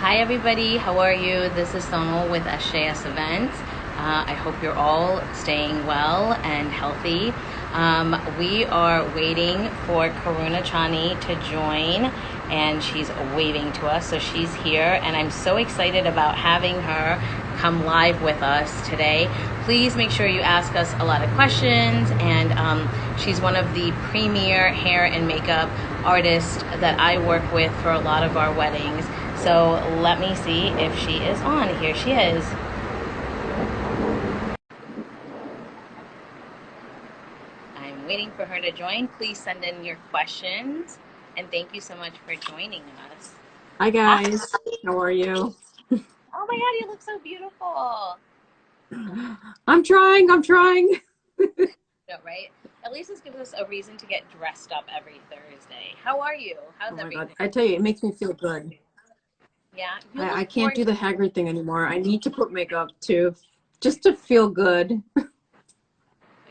Hi everybody, how are you? This is Sonal with SJS Events. I hope you're all staying well and healthy. We are waiting for Karuna Chani to join, and she's waving to us, so she's here, and I'm so excited about having her come live with us today. Please make sure you ask us a lot of questions, and she's one of the premier hair and makeup artists that I work with for a lot of our weddings. So let me see if she is on. Here she is. I'm waiting for her to join. Please send in your questions. And thank you so much for joining us. Hi Hi. guys, how are you? Oh my God, you look so beautiful. I'm trying. No, right? At least this gives us a reason to get dressed up every Thursday. How are you? Oh How's my God, everything? I tell you, it makes me feel good. Yeah, you I look can't do gorgeous. the haggard thing anymore. I need to put makeup too, just to feel good.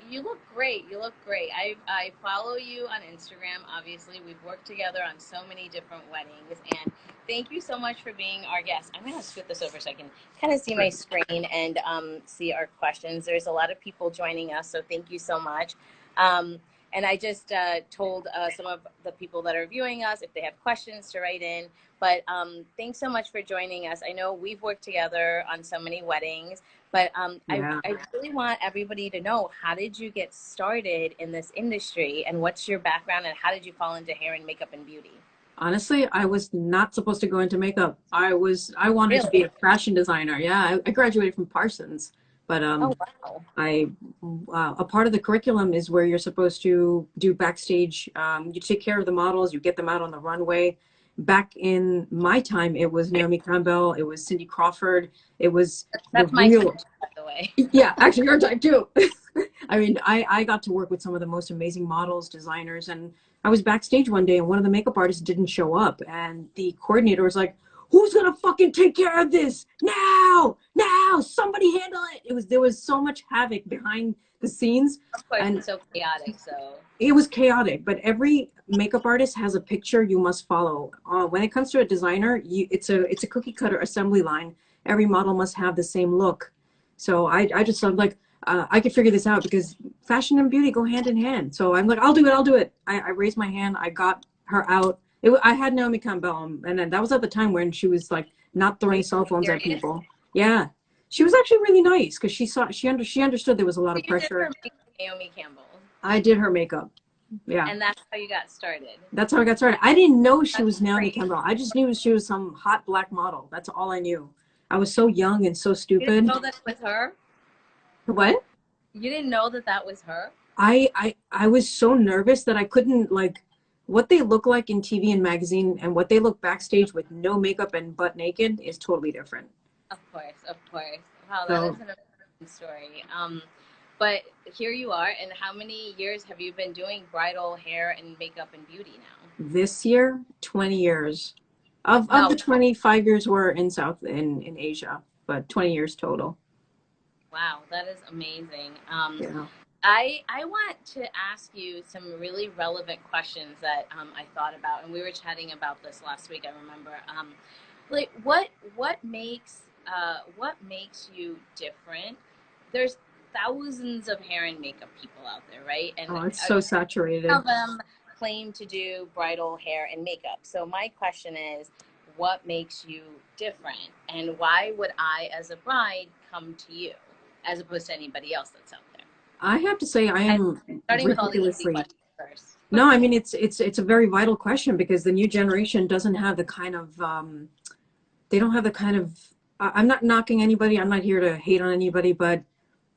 You look great. You look great. I follow you on Instagram. Obviously, we've worked together on so many different weddings, and thank you so much for being our guest. I'm gonna scoot this over so I can kind of see my screen and see our questions. There's a lot of people joining us, so thank you so much. And I just told some of the people that are viewing us if they have questions to write in. But thanks so much for joining us. I know we've worked together on so many weddings. But Yeah. I really want everybody to know, how did you get started in this industry, and what's your background, and how did you fall into hair and makeup and beauty? Honestly, I was not supposed to go into makeup. I wanted to be Really? a fashion designer. Yeah, I graduated from Parsons, but Oh, wow. I a part of the curriculum is where you're supposed to do backstage. You take care of the models, you get them out on the runway. Back in my time, it was Naomi Campbell, it was Cindy Crawford, it was the That's my type, real. by the way. Yeah, actually, your type too. I mean, I got to work with some of the most amazing models, designers, and I was backstage one day and one of the makeup artists didn't show up. And the coordinator was like, who's gonna fucking take care of this? Now, somebody handle it. There was so much havoc behind the scenes. Of course, And it's so chaotic. So, it was chaotic, but every makeup artist has a picture you must follow. When it comes to a designer, it's a cookie cutter assembly line. Every model must have the same look. So I just I'm like I could figure this out because fashion and beauty go hand in hand. So I'm like, I'll do it. I raised my hand. I got her out. I had Naomi Campbell, and then that was at the time when she was like not are throwing you cell phones at serious? people. Yeah, she was actually really nice because she understood there was a lot So of you did her pressure. makeup, Naomi Campbell, I did her makeup. Yeah. and that's how you got started. That's how I got started. I didn't know she That's was Naomi great. Campbell. I just knew she was some hot black model. That's all I knew. I was so young and so You didn't stupid. know that was her? What? You didn't know that that was her? I was so nervous that I couldn't like what they look like in TV and magazine and what they look backstage with no makeup and butt naked is totally different. Of course, of course. Wow, that is So an amazing story. But here you are, and how many years have you been doing bridal hair and makeup and beauty now? this year, 20 years. Of No, the 25 years were in in Asia, but 20 years total. wow, that is amazing. Yeah. I want to ask you some really relevant questions that I thought about, and we were chatting about this last week. I remember, like what makes you different? There's thousands of hair and makeup people out there, right? And Oh, it's so none saturated. of them claim to do bridal hair and makeup. So my question is, what makes you different, and why would I, as a bride, come to you as opposed to anybody else that's out there? I have to say I I'm am starting with all the easy ridiculously. questions first. No, I mean it's a very vital question because the new generation doesn't have the kind of they don't have the kind of I'm not knocking anybody. I'm not here to hate on anybody, but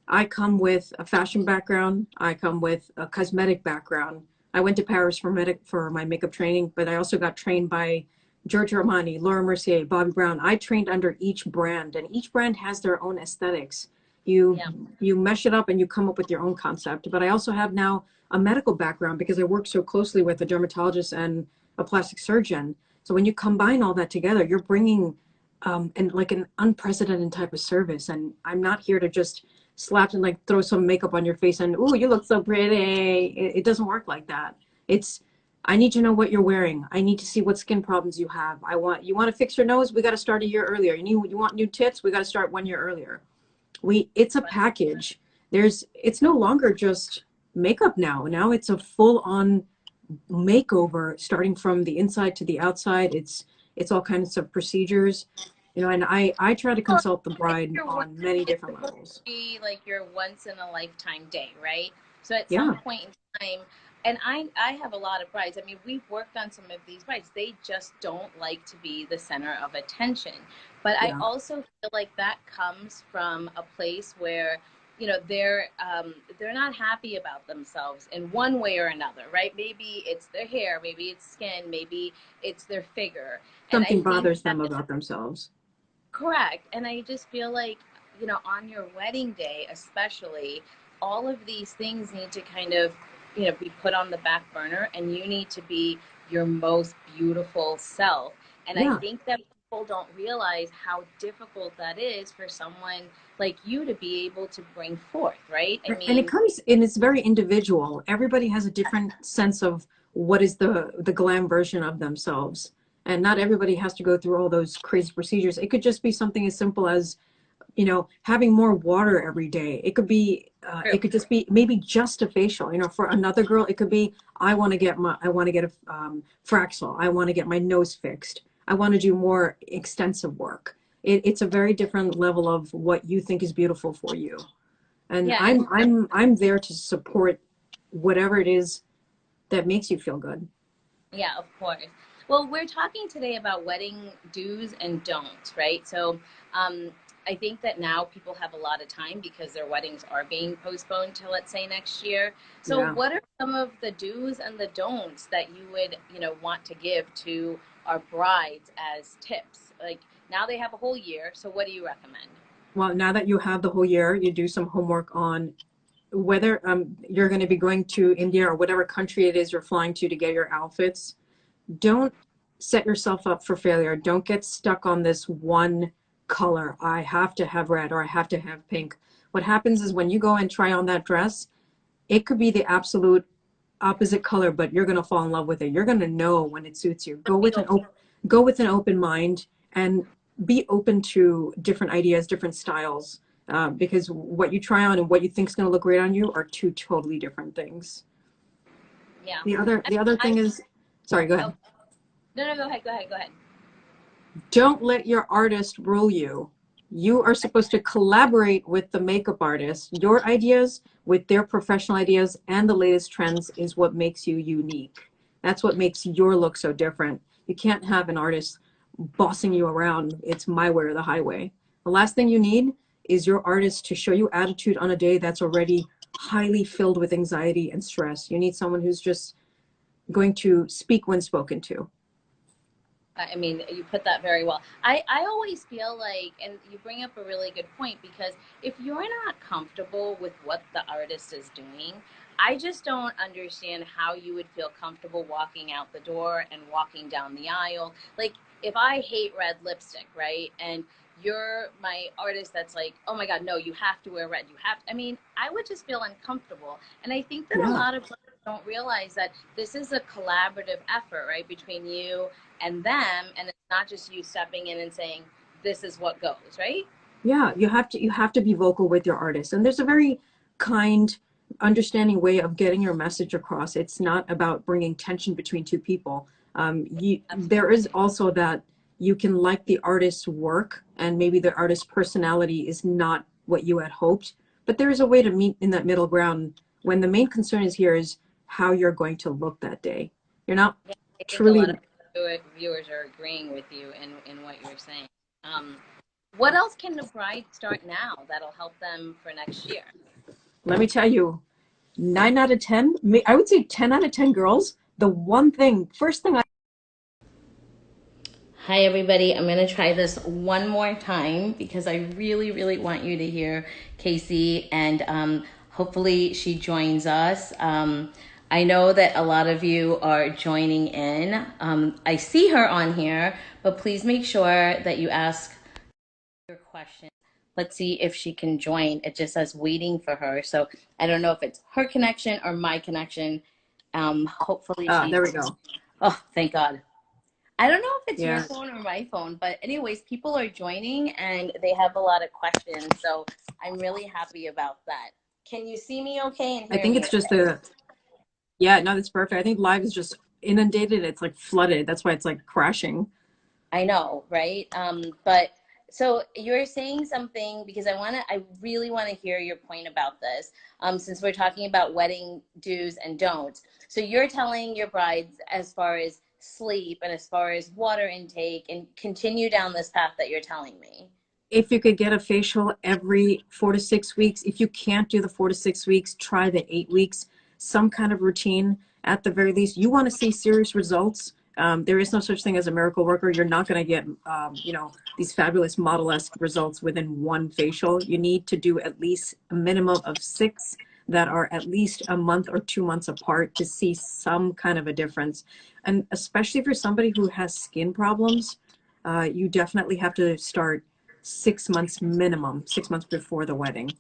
I come with a fashion background. I come with a cosmetic background. I went to Paris for my makeup training, but I also got trained by Giorgio Armani, Laura Mercier, Bobbi Brown. I trained under each brand, and each brand has their own aesthetics. You Yeah, you mesh it up and you come up with your own concept. But I also have now a medical background because I work so closely with a dermatologist and a plastic surgeon. So when you combine all that together, you're bringing and like an unprecedented type of service. And I'm not here to just slap and like throw some makeup on your face and oh, you look so pretty. It doesn't work like that. It's I need to know what you're wearing. I need to see what skin problems you have. You want to fix your nose? We got to start a year earlier. You want new tits? We got to start 1 year earlier. It's a package. It's no longer just makeup now. Now it's a full on makeover, starting from the inside to the outside. It's all kinds of procedures, and I try to consult the bride Your on many it's different supposed levels. to be like your once in a lifetime day, right? So at some Yeah, point in time, and I have a lot of brides. I mean, we've worked on some of these brides. They just don't like to be the center of attention. But I yeah. also feel like that comes from a place where they're not happy about themselves in one way or another, right? Maybe it's their hair, maybe it's skin, maybe it's their figure. And I Something think bothers that them about themselves. correct. And I just feel like, on your wedding day, especially, all of these things need to kind of, be put on the back burner and you need to be your most beautiful self. And I Yeah, think that people don't realize how difficult that is for someone like you to be able to bring forth, right? I and it mean, comes and it's very individual. Everybody has a different sense of what is the glam version of themselves, and not everybody has to go through all those crazy procedures. It could just be something as simple as having more water every day. It could just be maybe just a facial. For another girl, it could be, I want to get a Fraxel. I want to get my nose fixed. I want to do more extensive work. It's a very different level of what you think is beautiful for you. And yeah, and I'm there to support whatever it is that makes you feel good. yeah, of course. Well, we're talking today about wedding do's and don'ts, right? So, I think that now people have a lot of time because their weddings are being postponed to, let's say, next year. So, Yeah. what are some of the do's and the don'ts that you would, want to give to our brides as tips? Like now they have a whole year, so what do you recommend? Well, now that you have the whole year, you do some homework on whether you're going to be going to India or whatever country it is you're flying to get your outfits. Don't set yourself up for failure. Don't get stuck on this one color. I have to have red or I have to have pink. What happens is when you go and try on that dress, it could be the absolute opposite color, but you're going to fall in love with it. You're going to know when it suits you. Go with an open mind and be open to different ideas, different styles, because what you try on and what you think is going to look great on you are two totally different things. Yeah. The other I, thing is, sorry, go oh, ahead. no, no, go ahead. Don't let your artist rule you. You are supposed to collaborate with the makeup artist. Your ideas with their professional ideas and the latest trends is what makes you unique. That's what makes your look so different. You can't have an artist bossing you around. It's my way or the highway. The last thing you need is your artist to show you attitude on a day that's already highly filled with anxiety and stress. You need someone who's just going to speak when spoken to. I mean, you put that very well. I always feel like, and you bring up a really good point because if you're not comfortable with what the artist is doing, I just don't understand how you would feel comfortable walking out the door and walking down the aisle. Like, if I hate red lipstick, right? And you're my artist that's like, oh my God, no, you have to wear red. I mean, I would just feel uncomfortable. And I think that a Yeah. lot of people don't realize that this is a collaborative effort, right, between you and them, and it's not just you stepping in and saying this is what goes, right? Yeah, you have to be vocal with your artist. And there's a very kind, understanding way of getting your message across. It's not about bringing tension between two people. There is Absolutely. also that you can like the artist's work and maybe the artist's personality is not what you had hoped, but there is a way to meet in that middle ground when the main concern is here is how you're going to look that day. You're not Yeah, I think a lot truly. of viewers are agreeing with you in what you're saying. um, what else can the bride start now that'll help them for next year? Let me tell you, 9 out of 10, I would say 10 out of 10 girls, the one thing, first thing I, Hi, everybody. I'm going to try this one more time because I really, really want you to hear Casey, and hopefully she joins us. I know that a lot of you are joining in. I see her on here, but please make sure that you ask your question. Let's see if she can join. It just says waiting for her. So I don't know if it's her connection or my connection. Hopefully There she's, we go. oh, thank God. I don't know if it's your Yeah. phone or my phone, but anyways, people are joining and they have a lot of questions. So I'm really happy about that. Can you see me okay and I hear think me it's just okay? a, yeah, no, that's perfect. I think live is just inundated. It's like flooded. That's why it's like crashing. I know, right? But so you're saying something because I really want to hear your point about this. Since we're talking about wedding do's and don'ts. So you're telling your brides as far as sleep and as far as water intake and continue down this path that you're telling me. If you could get a facial every 4 to 6 weeks, if you can't do the 4 to 6 weeks, try the 8 weeks, some kind of routine at the very least. You want to see serious results. There is no such thing as a miracle worker. You're not going to get, these fabulous model-esque results within one facial. You need to do at least a minimum of 6 that are at least a month or 2 months apart to see some kind of a difference. And especially for somebody who has skin problems, you definitely have to start 6 months minimum, 6 months before the wedding,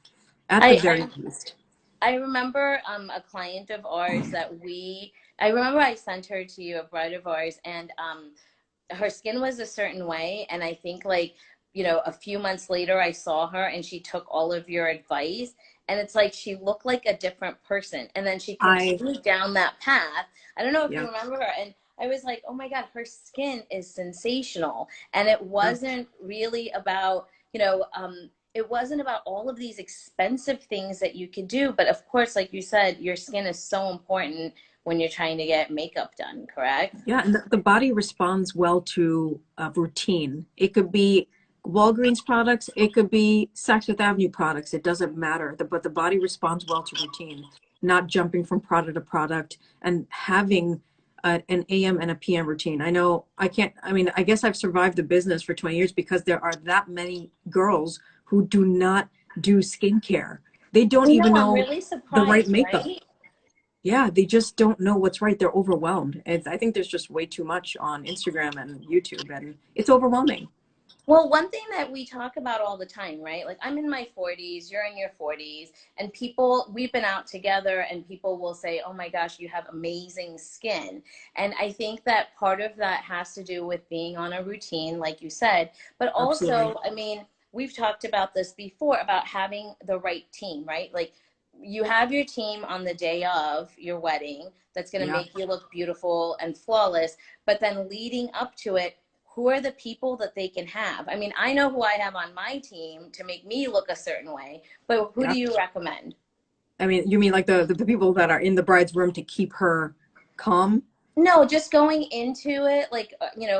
at the I, very I least. I remember a client of ours I remember I sent her to you, a bride of ours, and her skin was a certain way. And I think, like, a few months later, I saw her and she took all of your advice. And it's like she looked like a different person. And then she I, continued down that path. I don't know if you yeah, remember her. And I was like, oh my God, her skin is sensational. And it yeah. wasn't really about, it wasn't about all of these expensive things that you could do. But of course, like you said, your skin is so important when you're trying to get makeup done, correct? Yeah, and the body responds well to routine. It could be Walgreens products, it could be Saks Fifth Avenue products. It doesn't matter. But the body responds well to routine, not jumping from product to product and having an AM and a PM routine. I know I can't, I mean, I guess I've survived the business for 20 years because there are that many girls who do not do skincare. They don't I know, even I'm know really the right surprised, makeup. right? Yeah, they just don't know what's right. They're overwhelmed. I think there's just way too much on Instagram and YouTube, and it's overwhelming. Well, one thing that we talk about all the time, right? Like, I'm in my 40s, you're in your 40s, and we've been out together, and people will say, oh my gosh, you have amazing skin. And I think that part of that has to do with being on a routine, like you said, but Absolutely. also, I mean, we've talked about this before about having the right team, right? Like, you have your team on the day of your wedding that's going to Yeah. make you look beautiful and flawless, but then leading up to it, who are the people that they can have? I mean, I know who I have on my team to make me look a certain way, but who Yeah. do you recommend? I mean, you mean like the people that are in the bride's room to keep her calm? No, just going into it, like,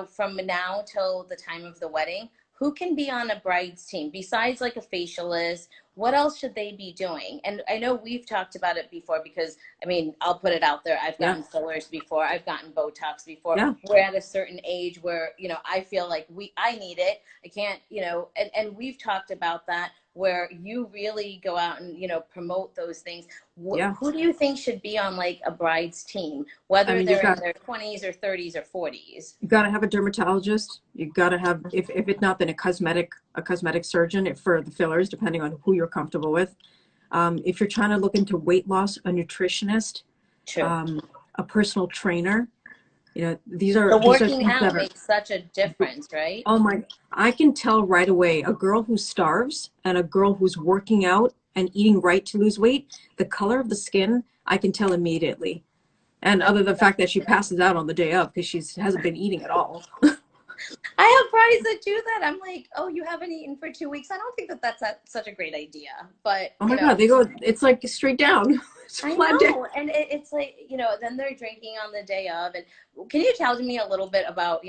from now till the time of the wedding, who can be on a bride's team besides like a facialist? What else should they be doing? And I know we've talked about it before because, I mean, I'll put it out there. I've Yeah. gotten fillers before. I've gotten Botox before. Yeah. We're at a certain age where, I feel like I need it. I can't, and we've talked about that where you really go out and, promote those things. Yeah. Who do you think should be on like a bride's team? I Whether mean, they're in their 20s or 30s or 40s. you got to have a dermatologist. You got to have, if it's not, then a cosmetic surgeon for the fillers, depending on who you're comfortable with. If you're trying to look into weight loss, a nutritionist, True. um, a personal trainer. The These are working things out that are, makes such a difference, right? oh my, I can tell right away a girl who starves and a girl who's working out and eating right to lose weight. The color of the skin, I can tell immediately. And other than the fact that she passes out on the day of because she hasn't been eating at all. I have brides that do that. I'm like, oh, you haven't eaten for 2 weeks. I don't think that such a great idea. But, Oh my God, they go, it's like straight down. It's I flat down. know. And it's like, then they're drinking on the day of. And can you tell me a little bit about,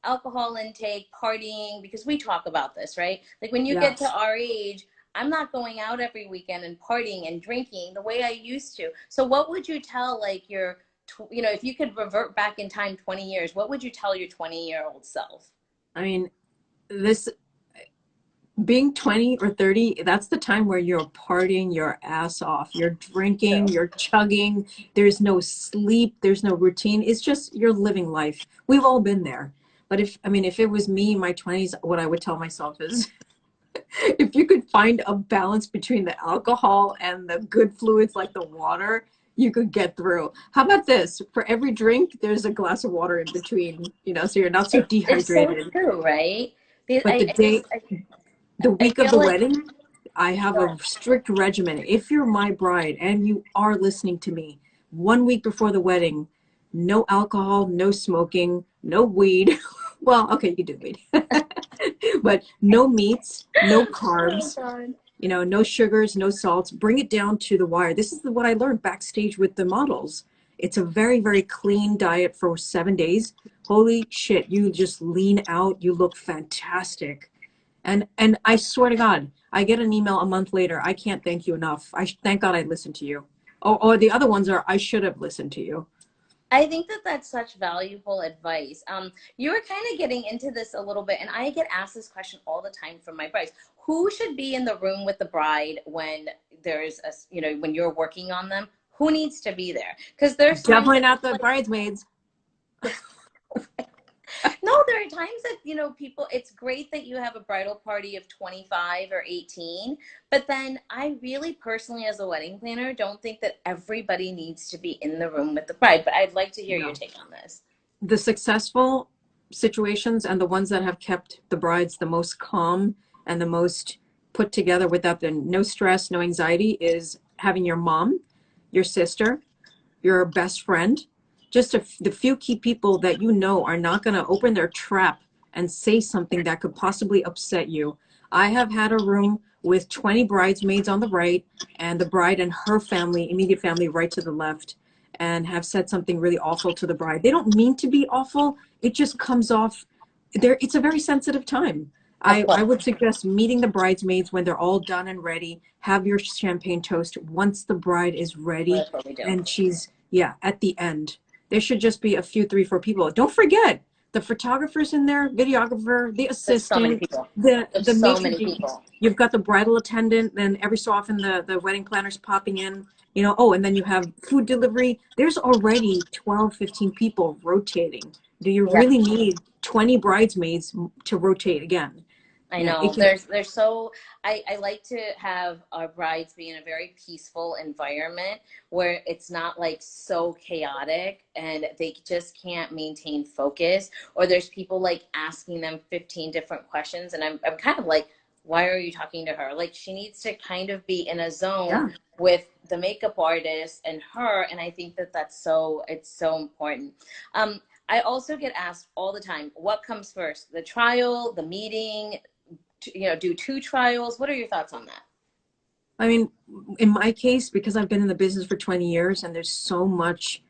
alcohol intake, partying? Because we talk about this, right? Like when you Yeah. get to our age, I'm not going out every weekend and partying and drinking the way I used to. So what would you tell like if you could revert back in time 20 years, what would you tell your 20-year-old self? I mean, this being 20 or 30, that's the time where you're partying your ass off. You're True. drinking, you're chugging. There's no sleep, there's no routine. It's just you're living life. We've all been there. But if it was me in my 20s, what I would tell myself is if you could find a balance between the alcohol and the good fluids like the water, you could get through. How about this? For every drink, there's a glass of water in between, you know, so you're not so It's so dehydrated. true, right? Because But I just the I week of feel the like wedding, I have a strict regimen. If you're my bride and you are listening to me, 1 week before the wedding, no alcohol, no smoking, no weed. Well, okay, you can do weed, but no meats, no oh carbs, God. you know, no sugars, no salts. Bring it down to the wire. This is what I learned backstage with the models. It's a very, very clean diet for 7 days. Holy shit, you just lean out. You look fantastic. And I swear to God, I get an email a month later. I can't thank you enough. Thank God I listened to you. Or the other ones are, I should have listened to you. I think that that's such valuable advice. You were kind of getting into this a little bit, and I get asked this question all the time from my brides. Who should be in the room with the bride when there's a, you know, when you're working on them? Who needs to be there? Because there's times Definitely that not the bridesmaids. no, there are times that, you know, people, it's great that you have a bridal party of 25 or 18, but then I really personally, as a wedding planner, don't think that everybody needs to be in the room with the bride. But I'd like to hear your No. take on this. The successful situations and the ones that have kept the brides the most calm and the most put together without the no stress, no anxiety is having your mom, your sister, your best friend, just the few key people that you know are not going to open their trap and say something that could possibly upset you. I have had a room with 20 bridesmaids on the right and the bride and her family, immediate family, right to the left, and have said something really awful to the bride. They don't mean to be awful. It just comes off there. It's a very sensitive time. Of I course. would suggest meeting the bridesmaids when they're all done and ready. Have your champagne toast once the bride is ready That's what we do. and she's, yeah, at the end. There should just be a few, 3, 4 people. Don't forget the photographer's in there, videographer, the There's so many assistant, people. There's the so maitre many d's. people. You've got the bridal attendant, then every so often the wedding planner's popping in, you know, oh, and then you have food delivery. There's already 12, 15 people rotating. Do you Yeah. really need 20 bridesmaids to rotate again? I You know, it know can, there's so I like to have our brides be in a very peaceful environment where it's not like so chaotic and they just can't maintain focus, or there's people like asking them 15 different questions, and I'm kind of like, why are you talking to her? Like, she needs to kind of be in a zone yeah. with the makeup artist and her, and I think that that's so, it's so important. I also get asked all the time, what comes first, the trial, the meeting, you know, do 2 trials? What are your thoughts on that? I mean, in my case, because I've been in the business for 20 years and there's so much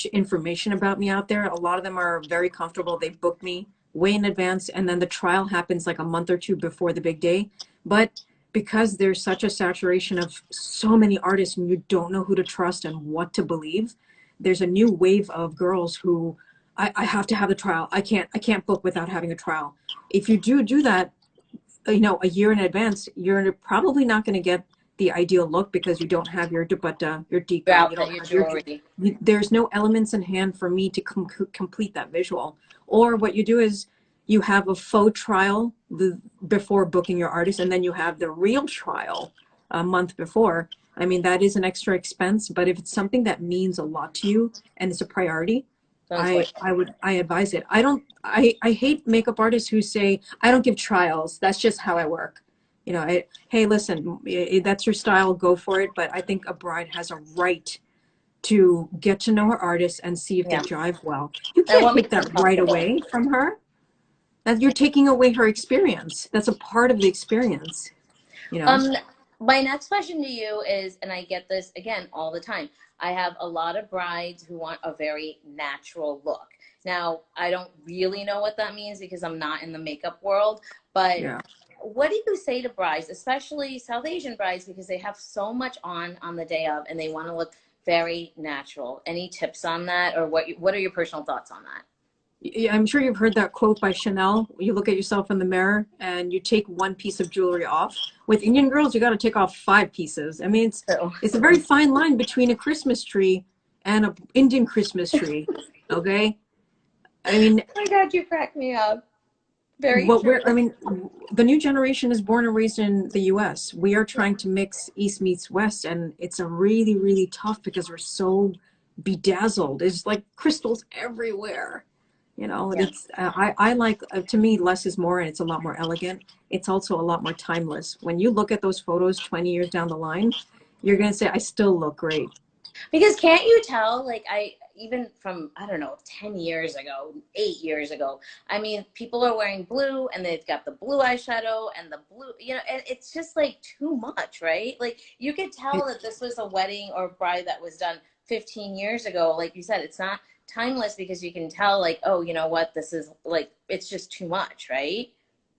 information about me out there. A lot of them are very comfortable. They book me way in advance, and then the trial happens like a month or two before the big day. But because there's such a saturation of so many artists and you don't know who to trust and what to believe, there's a new wave of girls who I have to have the trial. I can't book without having a trial. If you do that, you know, a year in advance, you're probably not going to get the ideal look because you don't have your dupatta, your Your tika, you outfit, don't your have your, jewelry. there's no elements in hand for me to complete that visual. Or what you do is you have a faux trial before booking your artist, and then you have the real trial a month before. I mean, that is an extra expense, but if it's something that means a lot to you and it's a priority, Sounds worth it. I advise it. I hate makeup artists who say I don't give trials. That's just how I work. You know, hey, listen, that's your style, go for it. But I think a bride has a right to get to know her artist and see if they Yeah. jive well. You And can't what take makes them that right comfortable? away from her. That you're taking away her experience. That's a part of the experience, you know? Um, my next question to you is, and I get this again all the time, I have a lot of brides who want a very natural look. Now, I don't really know what that means because I'm not in the makeup world, but Yeah. what do you say to brides, especially South Asian brides, because they have so much on the day of and they want to look very natural? Any tips on that, or what are your personal thoughts on that? Yeah, I'm sure you've heard that quote by Chanel. You look at yourself in the mirror and you take one piece of jewelry off. With Indian girls, you got to take off 5 pieces. I mean, So, it's a very fine line between a Christmas tree and an Indian Christmas tree. Okay, I mean, oh my God, you crack me up. Very What true. we're, I mean, the new generation is born and raised in the US. We are trying to mix East meets West, and it's a really, really tough because we're so bedazzled. It's like crystals everywhere. You know, Yeah. it's, I like, to me, less is more, and it's a lot more elegant. It's also a lot more timeless. When you look at those photos 20 years down the line, you're going to say, I still look great. Because can't you tell, like, I even from, I don't know, 10 years ago, 8 years ago, I mean, people are wearing blue and they've got the blue eyeshadow and the blue, and it's just like too much, right? Like, you could tell It, that this was a wedding or bride that was done 15 years ago. Like you said, it's not timeless because you can tell, like, oh, you know what, this is like, it's just too much, right?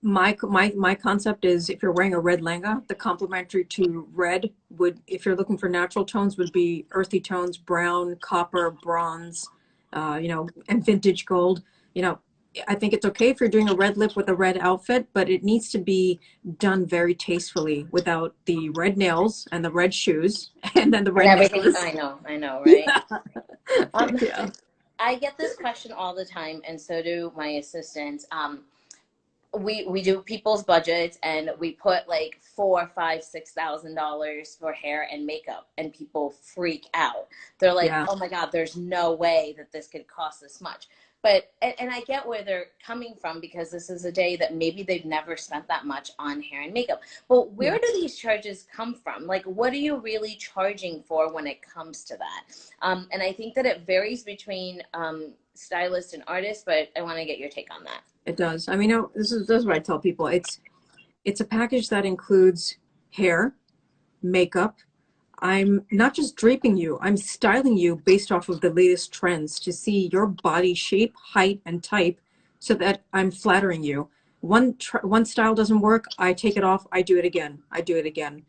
my concept is if you're wearing a red langa, the complementary to red would, if you're looking for natural tones, would be earthy tones, brown, copper, bronze, and vintage gold. You know, I think it's okay if you're doing a red lip with a red outfit, but it needs to be done very tastefully without the red nails and the red shoes and then the And red everything, necklace. I know, right? Yeah. Um, Yeah. I get this question all the time, and so do my assistants. We do people's budgets, and we put like four, five, $6,000 for hair and makeup, and people freak out. They're like, Yeah. "Oh my God, there's no way that this could cost this much." But and I get where they're coming from because this is a day that maybe they've never spent that much on hair and makeup. But where do Yes. these charges come from? Like, what are you really charging for when it comes to that? And I think that it varies between stylists and artists, but I want to get your take on that. It does. I mean, this is what I tell people. It's a package that includes hair, makeup. I'm not just draping you, I'm styling you based off of the latest trends to see your body shape, height, and type so that I'm flattering you. One style doesn't work, I take it off, I do it again. I do it again.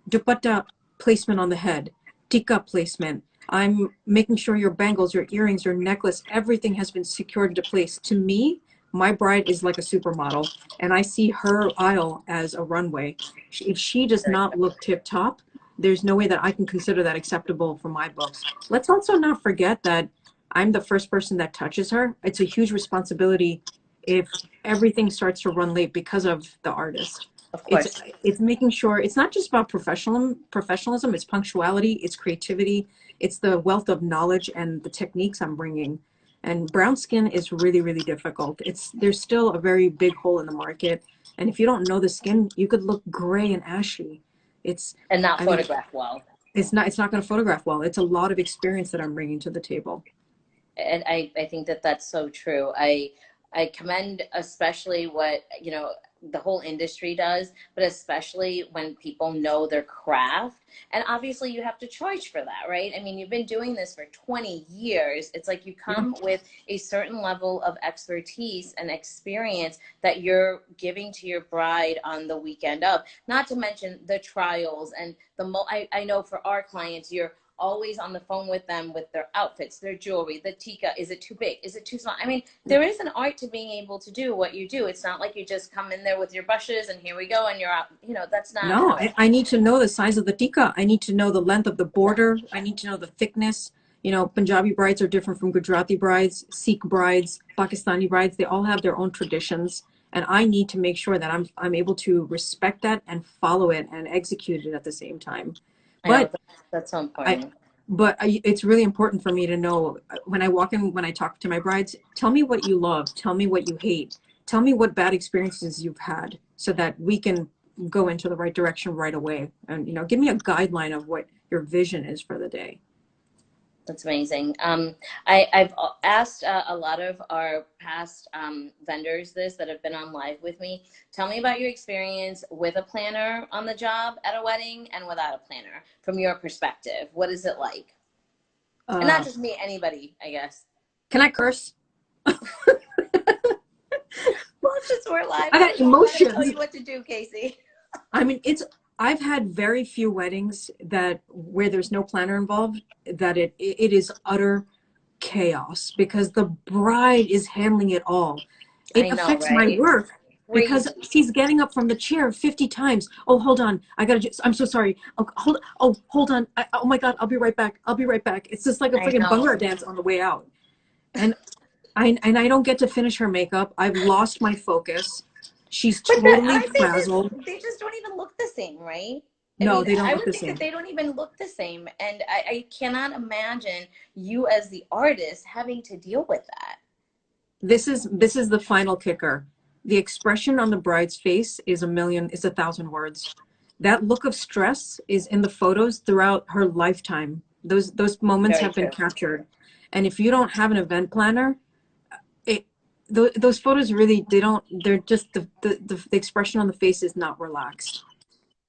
Dupatta placement on the head, tika placement. I'm making sure your bangles, your earrings, your necklace, everything has been secured into place. To me, my bride is like a supermodel, and I see her aisle as a runway. If she does not look tip top, there's no way that I can consider that acceptable for my books. Let's also not forget that I'm the first person that touches her. It's a huge responsibility if everything starts to run late because of the artist. Of It's course. it's making sure it's not just about professionalism, it's punctuality, it's creativity, it's the wealth of knowledge and the techniques I'm bringing. And brown skin is really, really difficult. There's still a very big hole in the market. And if you don't know the skin, you could look gray and ashy. It's, And not I mean, photograph well. it's not going to photograph well. It's a lot of experience that I'm bringing to the table. And I think that that's so true. I commend especially what, the whole industry does, but especially when people know their craft. And obviously you have to charge for that, right? I mean, you've been doing this for 20 years. It's like you Yeah. come with a certain level of expertise and experience that you're giving to your bride on the weekend of, not to mention the trials and I know for our clients, you're always on the phone with them with their outfits, their jewelry, the tika. Is it too big? Is it too small? I mean, there is an art to being able to do what you do. It's not like you just come in there with your brushes and here we go and you're out. That's not No, how it. I need to know the size of the tika. I need to know the length of the border. I need to know the thickness. Punjabi brides are different from Gujarati brides, Sikh brides, Pakistani brides. They all have their own traditions. And I need to make sure that I'm able to respect that and follow it and execute it at the same time. I know But that's so I, important. it's really important for me to know when I walk in, when I talk to my brides, tell me what you love, tell me what you hate, tell me what bad experiences you've had so that we can go into the right direction right away. And, give me a guideline of what your vision is for the day. That's amazing. I've asked a lot of our past vendors this that have been on live with me. Tell me about your experience with a planner on the job at a wedding and without a planner from your perspective. What is it like? And not Uh, just me, anybody, I guess. can I curse? Well, since we're live, I got I'm not going to tell emotions. you what to do, Casey. I mean, I've had very few weddings that where there's no planner involved, that it is utter chaos because the bride is handling it all. It I know, affects my right? work because Crazy. she's getting up from the chair 50 times. Oh, hold on. I'm so sorry. Hold on. Oh my God. I'll be right back. I'll be right back. It's just like a I freaking know. bunga dance on the way out. And And I don't get to finish her makeup. I've lost my focus. She's But totally aren't frazzled. they just don't even look the same, right? I No, mean, they don't I look would the think that same. they don't even look the same. And I cannot imagine you as the artist having to deal with that. This is the final kicker. The expression on the bride's face is 1,000 words. That look of stress is in the photos throughout her lifetime. Those moments Very have been true. captured. And if you don't have an event planner, it those photos really they're just the expression on the face is not relaxed.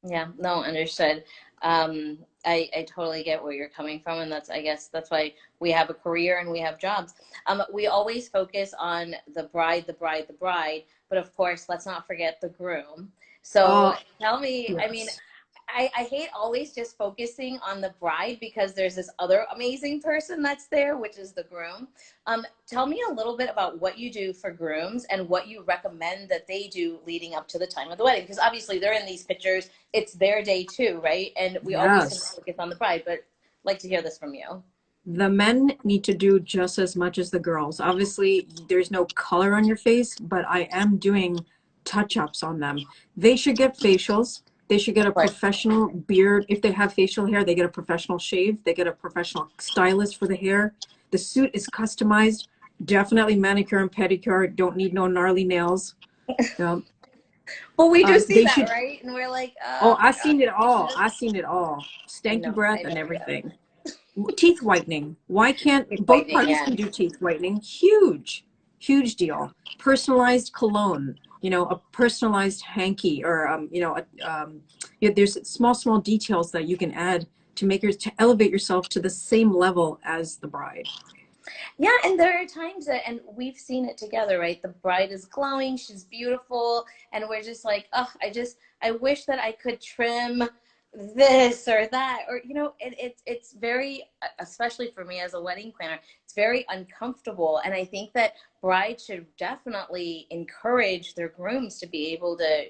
Yeah, no, understood. I totally get where you're coming from, and I guess that's why we have a career and we have jobs. We always focus on the bride, the bride, the bride, but of course, let's not forget the groom. So Oh, tell me, I mean, yes. I hate always just focusing on the bride because there's this other amazing person that's there, which is the groom. Tell me a little bit about what you do for grooms and what you recommend that they do leading up to the time of the wedding. Because obviously they're in these pictures, it's their day too, right? And we always tend to Yes. focus on the bride, but I'd like to hear this from you. The men need to do just as much as the girls. Obviously, there's no color on your face, but I am doing touch-ups on them. They should get facials. They should get a Right. professional beard. If they have facial hair, they get a professional shave. They get a professional stylist for the hair. The suit is customized. Definitely manicure and pedicure. Don't need no gnarly nails. No. Well, we do see They that, should. right? And we're like, Oh, oh my I've God, seen it we should all. have. I've seen it all. Stanky breath I and know we have. everything. Teeth whitening. Why can't Keep both fighting, parties yeah. can do teeth whitening? Huge deal. Personalized cologne. A personalized hanky, or yeah, there's small details that you can add to elevate yourself to the same level as the bride. Yeah, and there are times that, and we've seen it together, right? The bride is glowing, she's beautiful, and we're just like, oh, I wish that I could trim this or that, or it's very, especially for me as a wedding planner, it's very uncomfortable, and I think that brides should definitely encourage their grooms to be able to,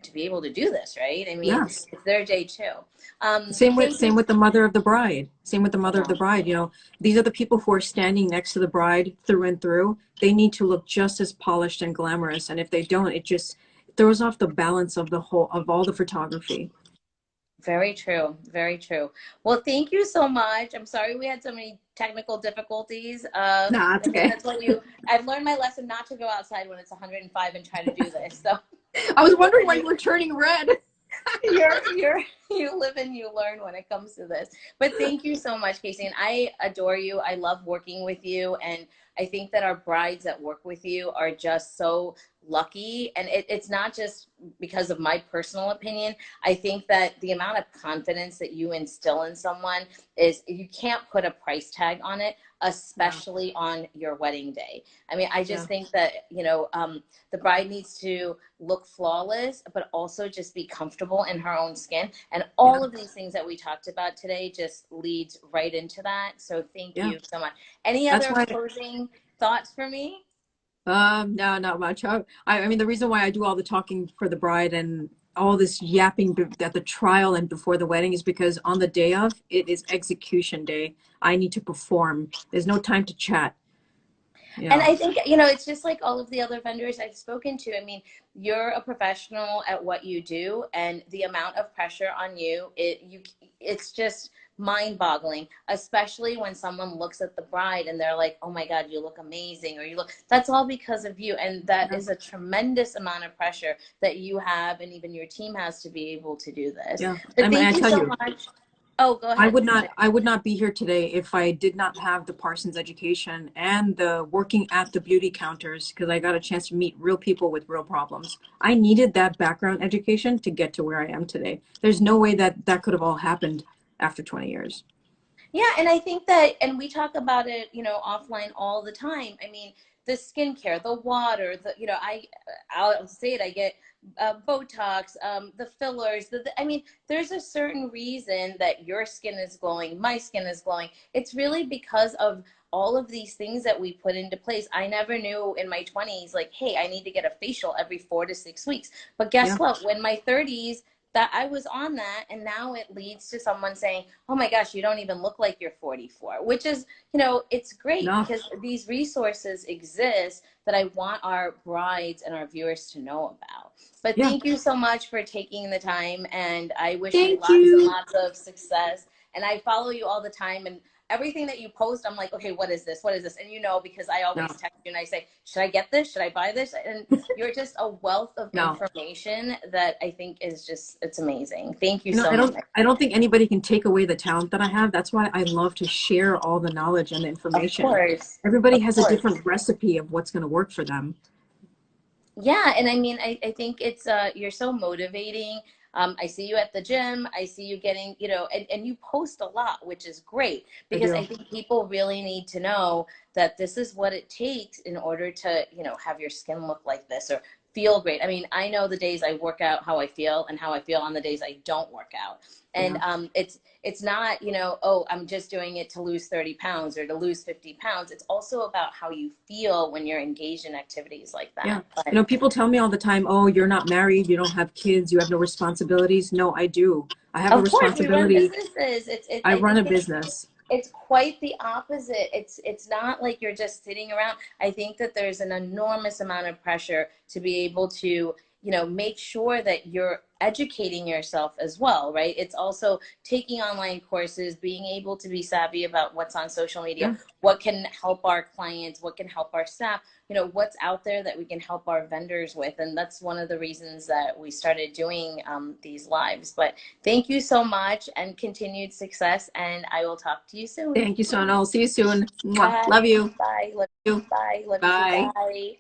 to be able to do this, right? I mean, Yes. it's their day too. Same with Thank you. same with the mother of the bride. Same with the mother of the bride. These are the people who are standing next to the bride through and through. They need to look just as polished and glamorous. And if they don't, it just throws off the balance of all the photography. Very true. Very true. Well, thank you so much. I'm sorry we had so many technical difficulties. Nah, it's I think okay. that's I've learned my lesson not to go outside when it's 105 and try to do this. So I was you live wondering and why you were turning red. you live and you learn when it comes to this. But thank you so much, Casey. And I adore you. I love working with you. And I think that our brides that work with you are just so lucky. And it's not just because of my personal opinion. I think that the amount of confidence that you instill in someone is, you can't put a price tag on it, Yeah, especially on your wedding day. I mean, I yeah, just think that, the bride needs to look flawless, but also just be comfortable in her own skin. And yeah, all of these things that we talked about today just leads right into that. So thank yeah. you so much. Any That's other why. closing thoughts for me? No, not much. I mean, the reason why I do all the talking for the bride and all this yapping at the trial and before the wedding is because on the day of, it is execution day. I need to perform. There's no time to chat. And Yeah, I think, it's just like all of the other vendors I've spoken to. I mean, you're a professional at what you do, and the amount of pressure on it's just mind-boggling, especially when someone looks at the bride and they're like, "Oh my God, you look amazing," or that's all because of you. And that yeah, is a tremendous amount of pressure that you have and even your team has to be able to do this. yeah. But I mean, thank I you tell so you, much. Oh, go ahead. I would not be here today if I did not have the Parsons education and the working at the beauty counters because I got a chance to meet real people with real problems. I needed that background education to get to where I am today. There's no way that that could have all happened after 20 years. Yeah, and I think that, and we talk about it, offline all the time. I mean, the skincare, the water, I'll say it, I get Botox, the fillers. I mean, there's a certain reason that your skin is glowing, my skin is glowing. It's really because of all of these things that we put into place. I never knew in my 20s, like, hey, I need to get a facial every 4 to 6 weeks. But guess Yeah, what? When my 30s, that I was on that, and now it leads to someone saying, "Oh my gosh, you don't even look like you're 44," which is, it's great No, because these resources exist that I want our brides and our viewers to know about. But yeah. thank you so much for taking the time, and I wish you Thank lots and you. lots of success. And I follow you all the time, and everything that you post, I'm like, okay, what is this? What is this? And because I always No, text you and I say, should I get this? Should I buy this? And you're just a wealth of no. information that I think is just, it's amazing. Thank you You know, so I don't much. I don't think anybody can take away the talent that I have. That's why I love to share all the knowledge and the Of information. course. Everybody Of has a course. different recipe of what's going to work for them. Yeah, and I mean, I think it's you're so motivating. I see you at the gym. I see you getting, and you post a lot, which is great I because I do. think people really need to know that this is what it takes in order to, have your skin look like this or feel great. I mean, I know the days I work out how I feel and how I feel on the days I don't work out. And Yeah. it's not, oh, I'm just doing it to lose 30 pounds or to lose 50 pounds. It's also about how you feel when you're engaged in activities like Yeah. that. But You know, people tell me all the time, "Oh, you're not married, you don't have kids, you have no responsibilities." No, I do. I have a of course, we run responsibility. businesses. I I run think a business. it's quite the opposite. It's not like you're just sitting around. I think that there's an enormous amount of pressure to be able to, make sure that you're educating yourself as well, right? It's also taking online courses, being able to be savvy about what's on social media, Yeah. what can help our clients, what can help our staff, what's out there that we can help our vendors with. And that's one of the reasons that we started doing these lives. But thank you so much and continued success. And I will talk to you soon. Thank you, Sana. I'll see you soon. Mwah. Bye. Love you. Bye. Love You. Bye. Love you too. Bye. Bye.